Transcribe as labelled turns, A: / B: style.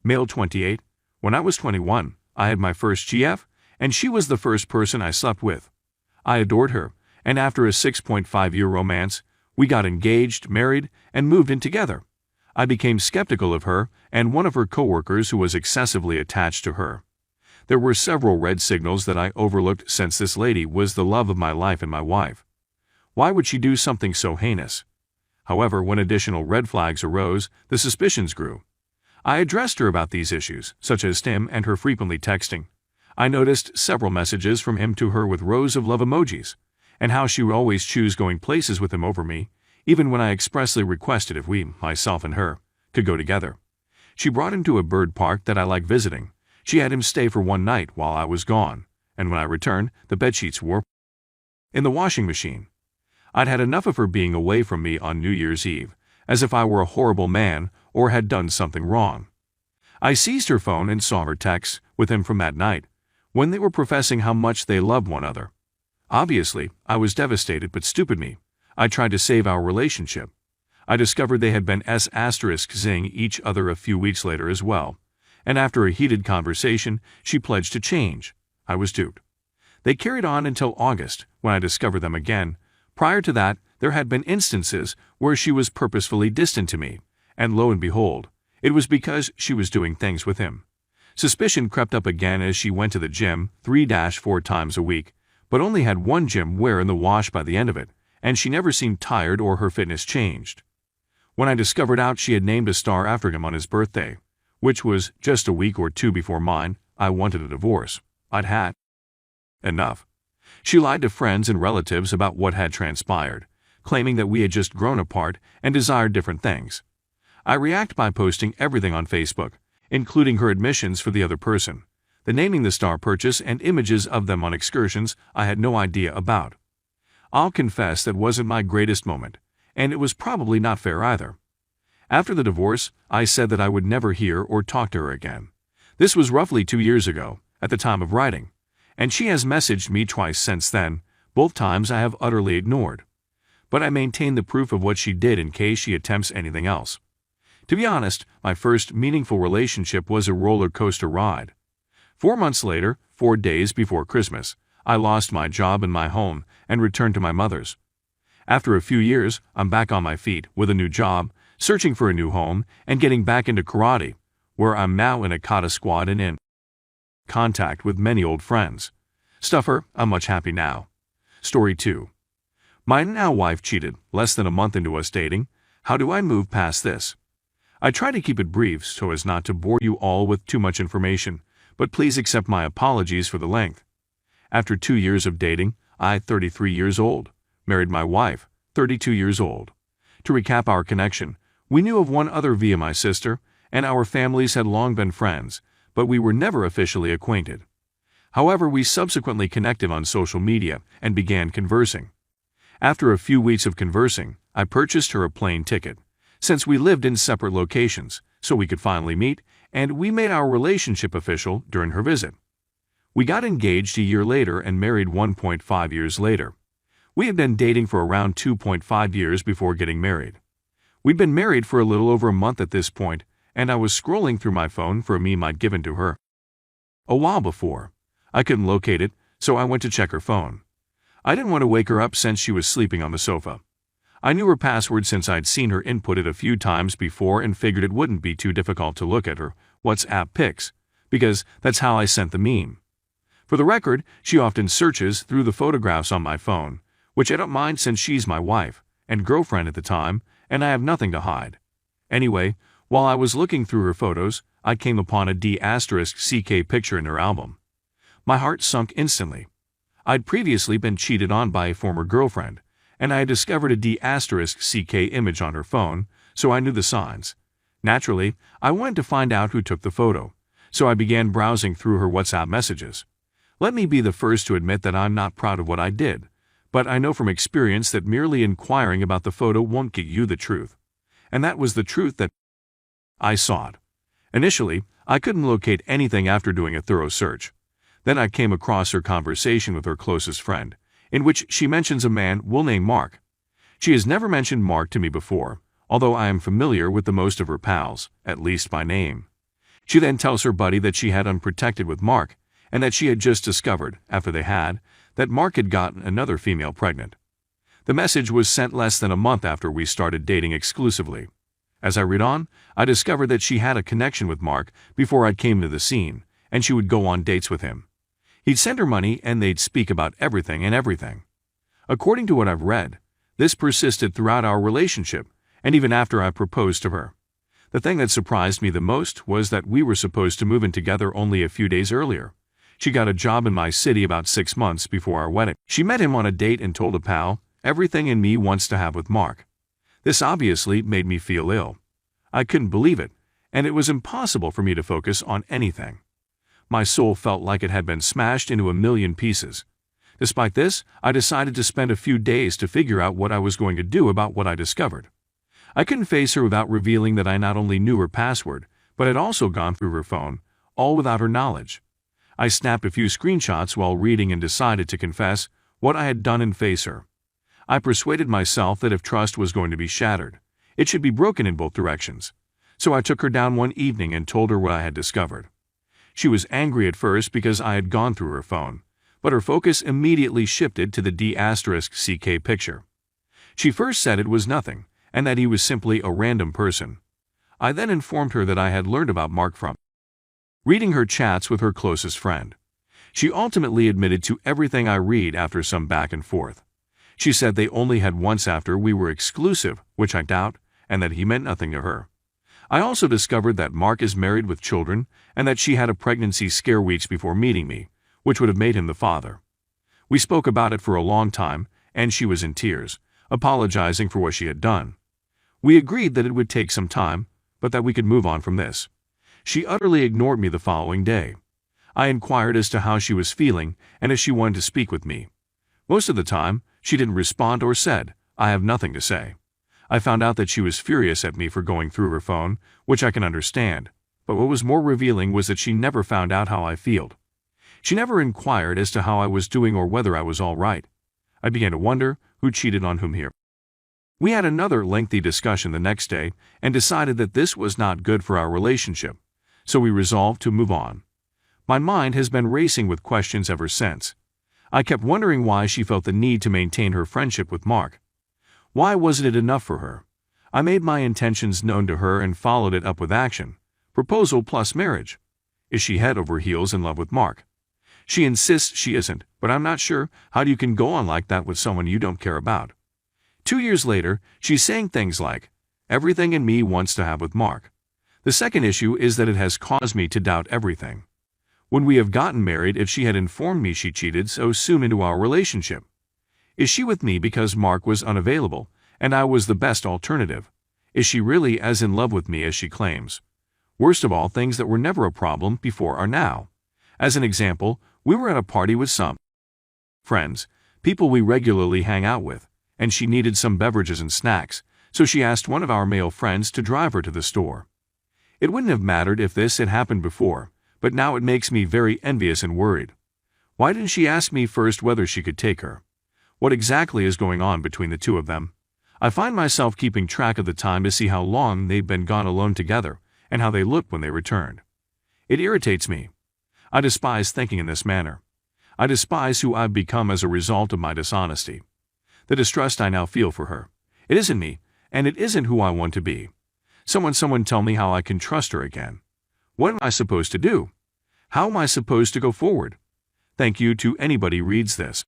A: Male 28. When I was 21, I had my first GF, and she was the first person I slept with. I adored her, and after a 6.5-year romance, we got engaged, married, and moved in together. I became skeptical of her and one of her coworkers who was excessively attached to her. There were several red signals that I overlooked since this lady was the love of my life and my wife. Why would she do something so heinous? However, when additional red flags arose, the suspicions grew. I addressed her about these issues, such as Tim and her frequently texting. I noticed several messages from him to her with rows of love emojis, and how she would always choose going places with him over me, even when I expressly requested if we, myself and her, could go together. She brought him to a bird park that I like visiting. She had him stay for one night while I was gone, and when I returned, the bedsheets were in the washing machine. I'd had enough of her being away from me on New Year's Eve, as if I were a horrible man or had done something wrong. I seized her phone and saw her texts with him from that night, when they were professing how much they loved one another. Obviously, I was devastated, but stupid me. I tried to save our relationship. I discovered they had been s***ing each other a few weeks later as well, and after a heated conversation, she pledged to change. I was duped. They carried on until August, when I discovered them again. Prior to that, there had been instances where she was purposefully distant to me, and lo and behold, it was because she was doing things with him. Suspicion crept up again as she went to the gym 3-4 times a week, but only had one gym wear in the wash by the end of it, and she never seemed tired or her fitness changed. When I discovered out she had named a star after him on his birthday, which was just a week or two before mine, I wanted a divorce. I'd had enough. She lied to friends and relatives about what had transpired, claiming that we had just grown apart and desired different things. I react by posting everything on Facebook, including her admissions for the other person, the naming the star purchase and images of them on excursions I had no idea about. I'll confess that wasn't my greatest moment, and it was probably not fair either. After the divorce, I said that I would never hear or talk to her again. This was roughly 2 years ago, at the time of writing, and she has messaged me twice since then, both times I have utterly ignored. But I maintain the proof of what she did in case she attempts anything else. To be honest, my first meaningful relationship was a roller coaster ride. 4 months later, 4 days before Christmas, I lost my job and my home and returned to my mother's. After a few years, I'm back on my feet with a new job, searching for a new home, and getting back into karate, where I'm now in a kata squad and in contact with many old friends. Stuffer, I'm much happy now. Story 2. My now wife cheated less than a month into us dating. How do I move past this? I try to keep it brief so as not to bore you all with too much information, but please accept my apologies for the length. After 2 years of dating, I, 33 years old, married my wife, 32 years old. To recap our connection, we knew of one other via my sister, and our families had long been friends, but we were never officially acquainted. However, we subsequently connected on social media and began conversing. After a few weeks of conversing, I purchased her a plane ticket, since we lived in separate locations, so we could finally meet, and we made our relationship official during her visit. We got engaged a year later and married 1.5 years later. We had been dating for around 2.5 years before getting married. We'd been married for a little over a month at this point, and I was scrolling through my phone for a meme I'd given to her a while before. I couldn't locate it, so I went to check her phone. I didn't want to wake her up since she was sleeping on the sofa. I knew her password since I'd seen her input it a few times before and figured it wouldn't be too difficult to look at her WhatsApp pics, because that's how I sent the meme. For the record, she often searches through the photographs on my phone, which I don't mind since she's my wife and girlfriend at the time, and I have nothing to hide. Anyway, while I was looking through her photos, I came upon a D***CK picture in her album. My heart sunk instantly. I'd previously been cheated on by a former girlfriend, and I had discovered a D***CK image on her phone, so I knew the signs. Naturally, I wanted to find out who took the photo, so I began browsing through her WhatsApp messages. Let me be the first to admit that I'm not proud of what I did, but I know from experience that merely inquiring about the photo won't get you the truth. And that was the truth that I sought. Initially, I couldn't locate anything after doing a thorough search. Then I came across her conversation with her closest friend, in which she mentions a man we'll name Mark. She has never mentioned Mark to me before, although I am familiar with the most of her pals, at least by name. She then tells her buddy that she had unprotected with Mark, and that she had just discovered, after they had, that Mark had gotten another female pregnant. The message was sent less than a month after we started dating exclusively. As I read on, I discovered that she had a connection with Mark before I came to the scene, and she would go on dates with him. He'd send her money and they'd speak about everything and everything. According to what I've read, this persisted throughout our relationship, and even after I proposed to her. The thing that surprised me the most was that we were supposed to move in together only a few days earlier. She got a job in my city about 6 months before our wedding. She met him on a date and told a pal, "Everything in me wants to have with Mark." This obviously made me feel ill. I couldn't believe it, and it was impossible for me to focus on anything. My soul felt like it had been smashed into a million pieces. Despite this, I decided to spend a few days to figure out what I was going to do about what I discovered. I couldn't face her without revealing that I not only knew her password, but had also gone through her phone, all without her knowledge. I snapped a few screenshots while reading and decided to confess what I had done and face her. I persuaded myself that if trust was going to be shattered, it should be broken in both directions. So I took her down one evening and told her what I had discovered. She was angry at first because I had gone through her phone, but her focus immediately shifted to the D*CK picture. She first said it was nothing, and that he was simply a random person. I then informed her that I had learned about Mark from reading her chats with her closest friend. She ultimately admitted to everything I read after some back and forth. She said they only had once after we were exclusive, which I doubt, and that he meant nothing to her. I also discovered that Mark is married with children and that she had a pregnancy scare weeks before meeting me, which would have made him the father. We spoke about it for a long time, and she was in tears, apologizing for what she had done. We agreed that it would take some time, but that we could move on from this. She utterly ignored me the following day. I inquired as to how she was feeling and if she wanted to speak with me. Most of the time, she didn't respond or said, "I have nothing to say." I found out that she was furious at me for going through her phone, which I can understand, but what was more revealing was that she never found out how I felt. She never inquired as to how I was doing or whether I was all right. I began to wonder who cheated on whom here. We had another lengthy discussion the next day and decided that this was not good for our relationship, so we resolved to move on. My mind has been racing with questions ever since. I kept wondering why she felt the need to maintain her friendship with Mark. Why wasn't it enough for her? I made my intentions known to her and followed it up with action. Proposal plus marriage. Is she head over heels in love with Mark? She insists she isn't, but I'm not sure how you can go on like that with someone you don't care about. 2 years later, she's saying things like, "Everything in me wants to have with Mark." The second issue is that it has caused me to doubt everything. When we have gotten married, if she had informed me she cheated so soon into our relationship? Is she with me because Mark was unavailable, and I was the best alternative? Is she really as in love with me as she claims? Worst of all, things that were never a problem before are now. As an example, we were at a party with some friends, people we regularly hang out with, and she needed some beverages and snacks, so she asked one of our male friends to drive her to the store. It wouldn't have mattered if this had happened before, but now it makes me very envious and worried. Why didn't she ask me first whether she could take her? What exactly is going on between the two of them? I find myself keeping track of the time to see how long they've been gone alone together and how they looked when they returned. It irritates me. I despise thinking in this manner. I despise who I've become as a result of my dishonesty. The distrust I now feel for her. It isn't me, and it isn't who I want to be. Someone tell me how I can trust her again. What am I supposed to do? How am I supposed to go forward? Thank you to anybody reads this.